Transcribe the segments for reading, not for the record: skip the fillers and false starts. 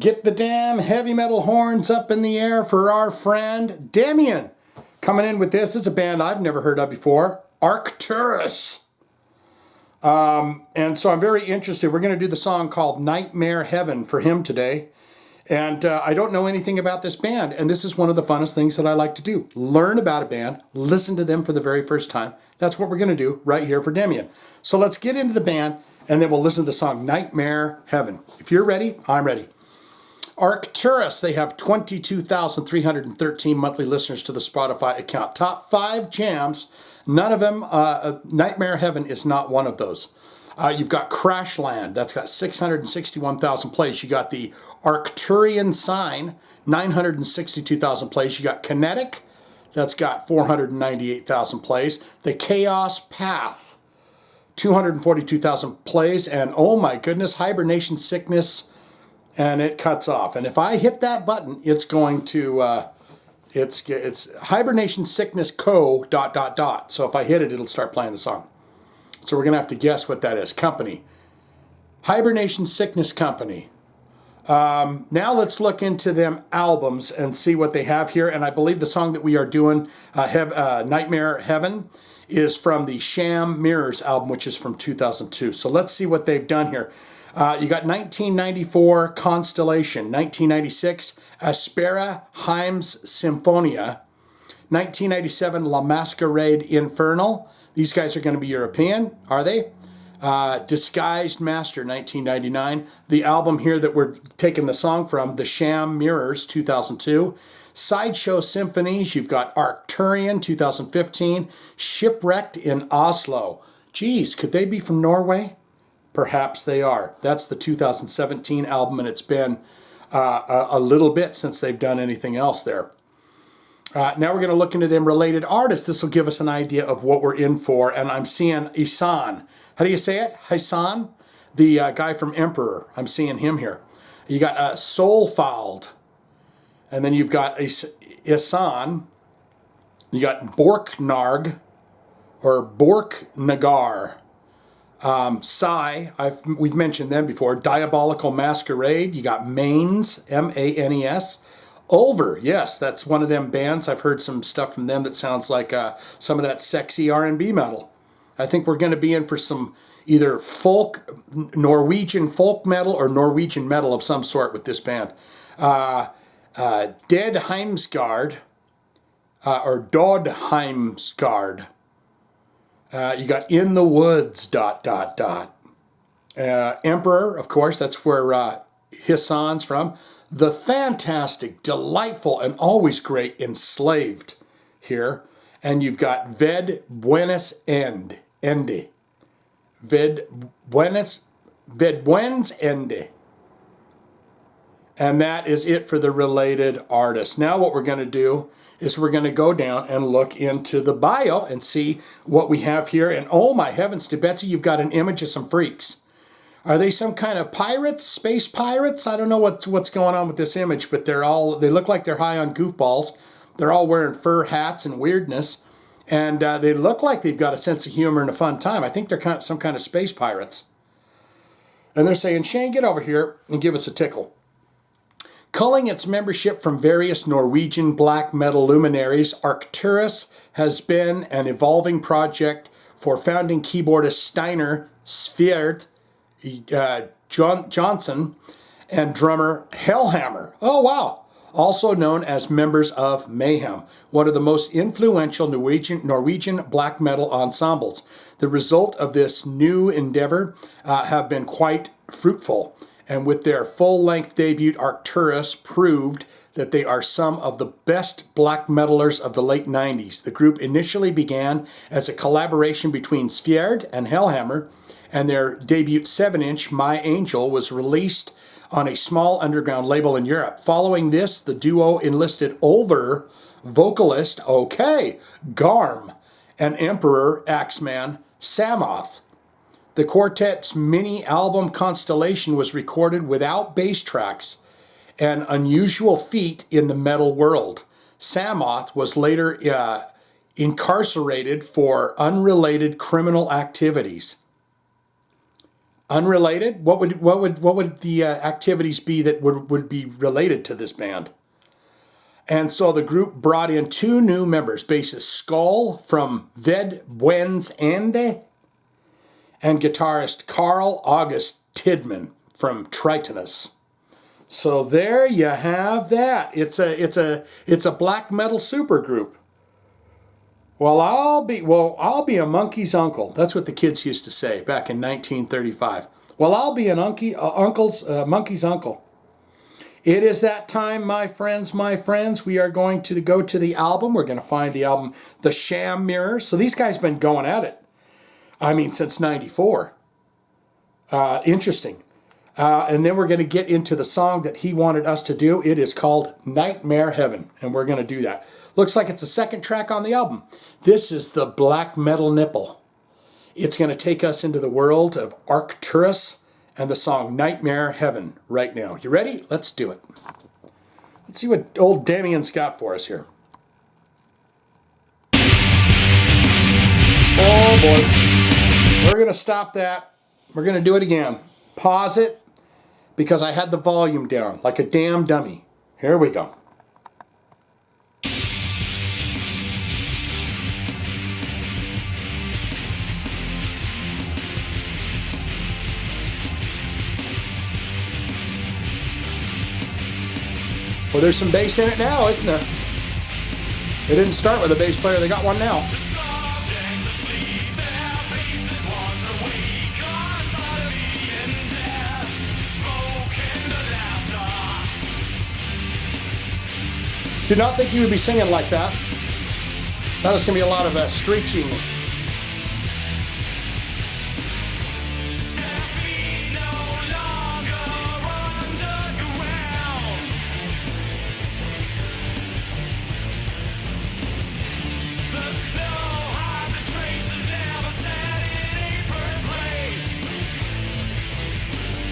Get the damn heavy metal horns up in the air for our friend Behenian. Coming in with this is a band I've never heard of before, Arcturus. And so I'm very interested. We're going to do the song called Nightmare Heaven for him today. And I don't know anything about this band, and this is one of the funnest things that I like to do. Learn about a band, listen to them for the very first time. That's what we're going to do right here for Behenian. So let's get into the band, and then we'll listen to the song Nightmare Heaven. If you're ready, I'm ready. Arcturus, they have 22,313 monthly listeners to the Spotify account. Top 5 jams, none of them, Nightmare Heaven is not one of those. You've got Crashland, that's got 661,000 plays. You got the Arcturian Sign, 962,000 plays. You got Kinetic, that's got 498,000 plays. The Chaos Path, 242,000 plays. And oh my goodness, Hibernation Sickness, and it cuts off. And if I hit that button, it's going to, it's Hibernation Sickness Co. ... So if I hit it, it'll start playing the song. So we're going to have to guess what that is. Company. Hibernation Sickness Company. Now let's look into them albums and see what they have here. And I believe the song that we are doing, Nightmare Heaven, is from the Sham Mirrors album, which is from 2002. So let's see what they've done here. You got 1994, Constellation. 1996, Aspera Heims Symphonia. 1997, La Masquerade Infernal. These guys are going to be European, are they? Disguised Master, 1999. The album here that we're taking the song from, the Sham Mirrors, 2002. Sideshow Symphonies, you've got Arcturian, 2015. Shipwrecked in Oslo. Geez, could they be from Norway? Perhaps they are. That's the 2017 album, and it's been a little bit since they've done anything else there. Now we're going to look into them related artists. This will give us an idea of what we're in for. And I'm seeing Ihsahn. How do you say it? Ihsahn? The guy from Emperor. I'm seeing him here. You got Soulfald. And then you've got Ihsahn. You got Borknarg or Borknagar. Psy, we've mentioned them before. Diabolical Masquerade. You got Manes, M-A-N-E-S. Ulver, yes, that's one of them bands. I've heard some stuff from them that sounds like some of that sexy R&B metal. I think we're going to be in for some either folk, Norwegian folk metal or Norwegian metal of some sort with this band. Dead Heimsgard, or Dod Heimsgard. You got In the Woods, ... Emperor, of course, that's where Ihsahn's from. The fantastic, delightful, and always great Enslaved here. And you've got Ved Buenos Ende. Ved Buenos Ende. And that is it for the related artists. Now what we're going to do is we're going to go down and look into the bio and see what we have here. And oh my heavens to Betsy, you've got an image of some freaks. Are they some kind of pirates, space pirates? I don't know what's going on with this image, but they look like they're high on goofballs. They're all wearing fur hats and weirdness, and they look like they've got a sense of humor and a fun time. I think they're some kind of space pirates. And they're saying, Shane, get over here and give us a tickle. Culling its membership from various Norwegian black metal luminaries, Arcturus has been an evolving project for founding keyboardist Steinar Sverd Johnson and drummer Hellhammer. Oh, wow. Also known as members of Mayhem, one of the most influential Norwegian black metal ensembles. The result of this new endeavor have been quite fruitful, and with their full-length debut, Arcturus proved that they are some of the best black metalers of the late 90s. The group initially began as a collaboration between Sverd and Hellhammer, and their debut 7-inch, My Angel, was released on a small underground label in Europe. Following this, the duo enlisted Ulver vocalist, Garm, and Emperor Axeman Samoth. The quartet's mini-album Constellation was recorded without bass tracks, an unusual feat in the metal world. Samoth was later incarcerated for unrelated criminal activities. Unrelated? What would the activities be that would be related to this band? And so the group brought in 2 new members, bassist Skull from Ved Buens Ende and guitarist Carl August Tidman from Tritonus. So there you have that. It's a black metal supergroup. Well, I'll be a monkey's uncle. That's what the kids used to say back in 1935. Well, I'll be an monkey's uncle. It is that time, my friends. We are going to go to the album. We're going to find the album, The Sham Mirrors. So these guys have been going at it. I mean, since '94. Interesting. And then we're going to get into the song that he wanted us to do. It is called Nightmare Heaven, and we're going to do that. Looks like it's the second track on the album. This is the black metal nipple. It's going to take us into the world of Arcturus and the song Nightmare Heaven right now. You ready? Let's do it. Let's see what old Damian's got for us here. Oh boy. We're going to stop that. We're going to do it again. Pause it because I had the volume down like a damn dummy. Here we go. Well, there's some bass in it now, isn't there? They didn't start with a bass player, they got one now. Did not think you would be singing like that. Thought it was going to be a lot of screeching.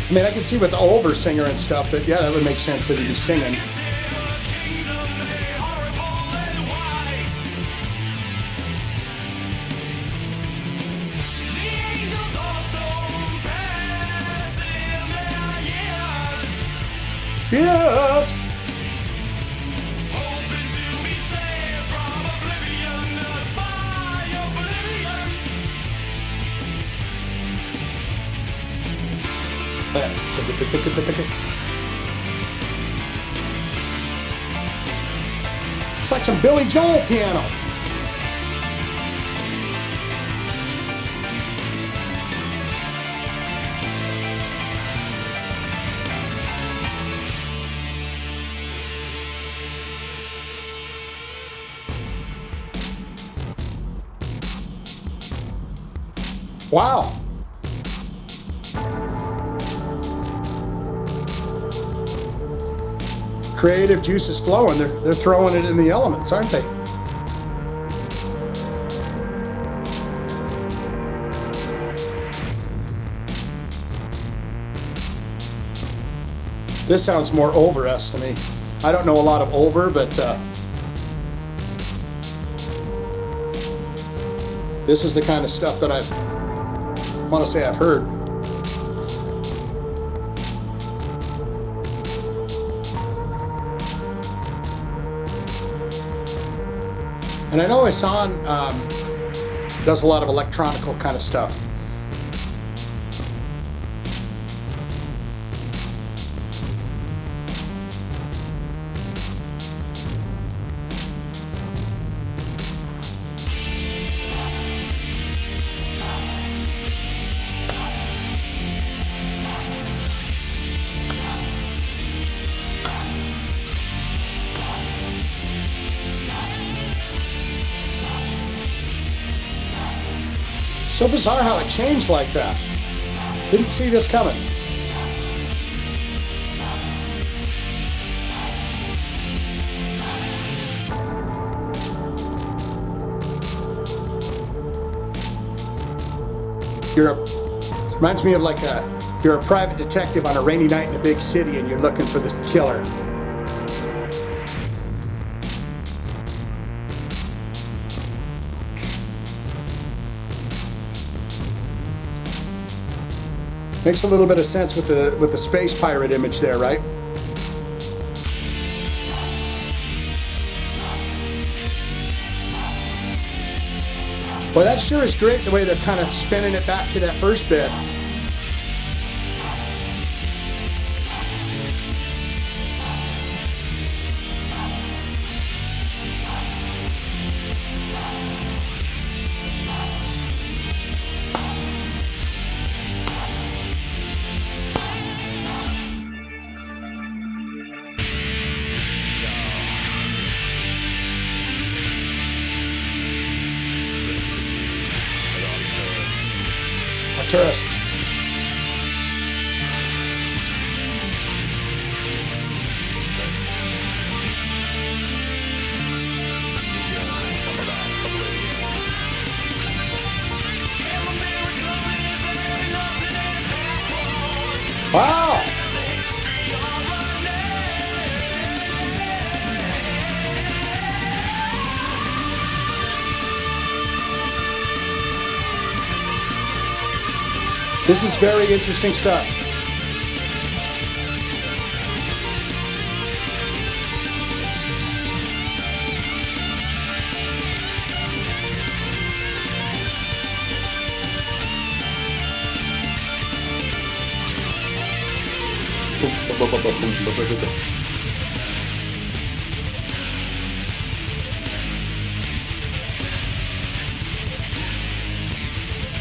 I mean, I can see with the older singer and stuff that, yeah, that would make sense that he'd be singing. Yes! It's like some Billy Joel piano. Wow. Creative juices flowing. They're throwing it in the elements, aren't they? This sounds more over-esque to me. I don't know a lot of over, but this is the kind of stuff that I want to say I've heard. And I know Hassan does a lot of electronical kind of stuff. So bizarre how it changed like that. Didn't see this coming. Reminds me of like you're a private detective on a rainy night in a big city and you're looking for the killer. Makes a little bit of sense with the space pirate image there, right? Boy, that sure is great the way they're kind of spinning it back to that first bit. Arcturus. Wow! This is very interesting stuff.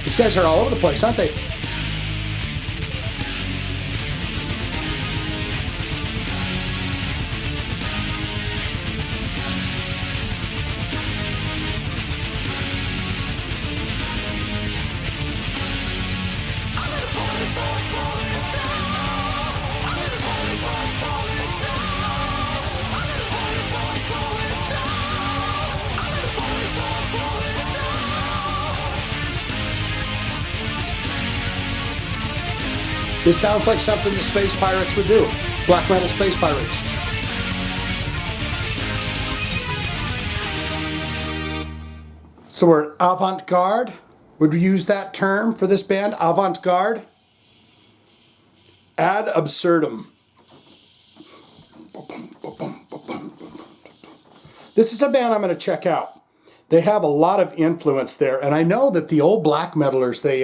These guys are all over the place, aren't they? This sounds like something the space pirates would do. Black metal space pirates. So we're avant-garde. Would we use that term for this band? Avant-garde. Ad absurdum. This is a band I'm going to check out. They have a lot of influence there, and I know that the old black metalers, they,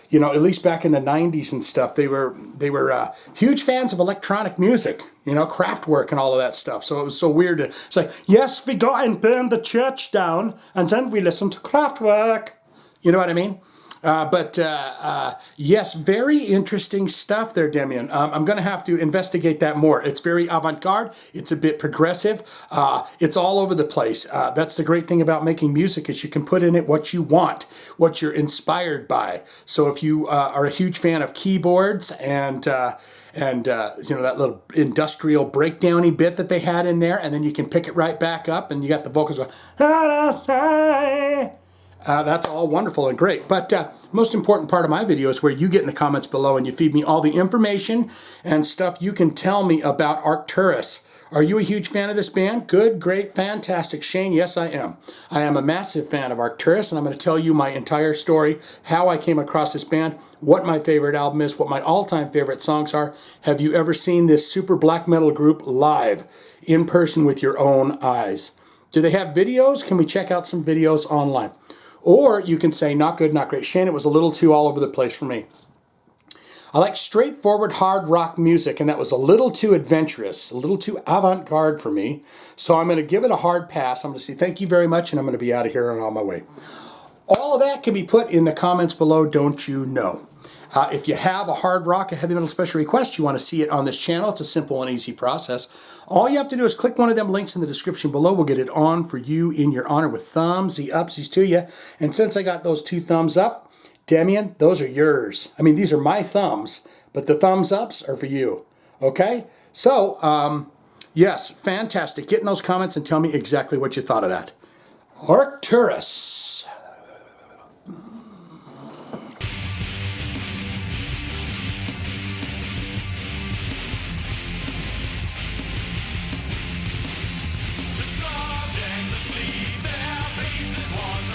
you know, at least back in the 90s and stuff, they were huge fans of electronic music, you know, Kraftwerk and all of that stuff. So it was so weird to say, yes, we go and burn the church down, and then we listen to Kraftwerk. You know what I mean? Yes, very interesting stuff there, Demian. I'm going to have to investigate that more. It's very avant-garde. It's a bit progressive. It's all over the place. That's the great thing about making music is you can put in it what you want, what you're inspired by. So if you are a huge fan of keyboards and you know, that little industrial breakdowny bit that they had in there, and then you can pick it right back up, and you got the vocals going, that's all wonderful and great. But most important part of my video is where you get in the comments below and you feed me all the information and stuff you can tell me about Arcturus. Are you a huge fan of this band? Good, great, fantastic. Shane, yes, I am. I am a massive fan of Arcturus, and I'm going to tell you my entire story, how I came across this band, what my favorite album is, what my all-time favorite songs are. Have you ever seen this super black metal group live, in person with your own eyes? Do they have videos? Can we check out some videos online? Or you can say, not good, not great. Shane, it was a little too all over the place for me. I like straightforward hard rock music, and that was a little too adventurous, a little too avant-garde for me. So I'm going to give it a hard pass. I'm going to say thank you very much, and I'm going to be out of here and on my way. All of that can be put in the comments below, don't you know? If you have a hard rock, a heavy metal special request, you want to see it on this channel, it's a simple and easy process. All you have to do is click one of them links in the description below. We'll get it on for you in your honor with thumbs, the upsies to you. And since I got those 2 thumbs up, Demian, those are yours. I mean, these are my thumbs, but the thumbs ups are for you. Okay? So, yes, fantastic. Get in those comments and tell me exactly what you thought of that. Arcturus.